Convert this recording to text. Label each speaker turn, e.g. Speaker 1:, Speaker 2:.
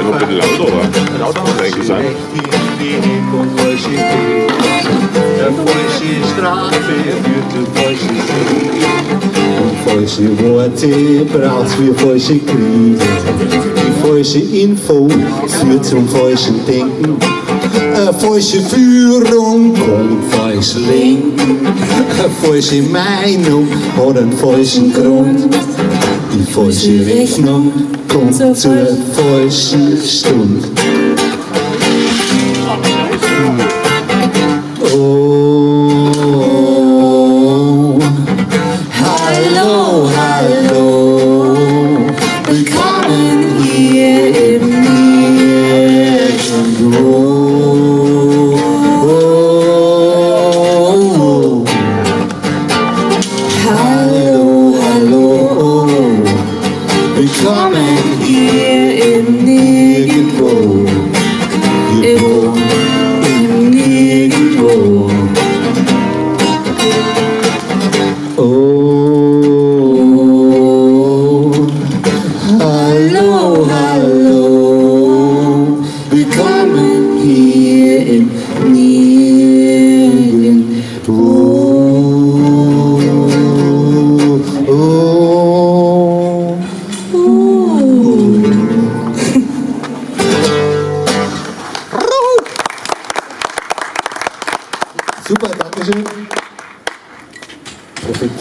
Speaker 1: noch ein bisschen lauter, oder? Lauter muss eigentlich sein.
Speaker 2: Falsche Worte braucht's für falsche Kriege. Die falsche Info führt zum falschen Denken. Eine falsche Führung kommt falsch lenken. Eine falsche Meinung hat einen falschen Grund. Die falsche Rechnung kommt zur falschen Stunde. Oh, hallo, hallo, willkommen hier im Nirgendwo. Hallo, hallo, willkommen hier im Nirgendwo. Im Nirgendwo. Oh, hallo, hallo, willkommen hier im Nirgendwo. Super, danke schön. Perfekt.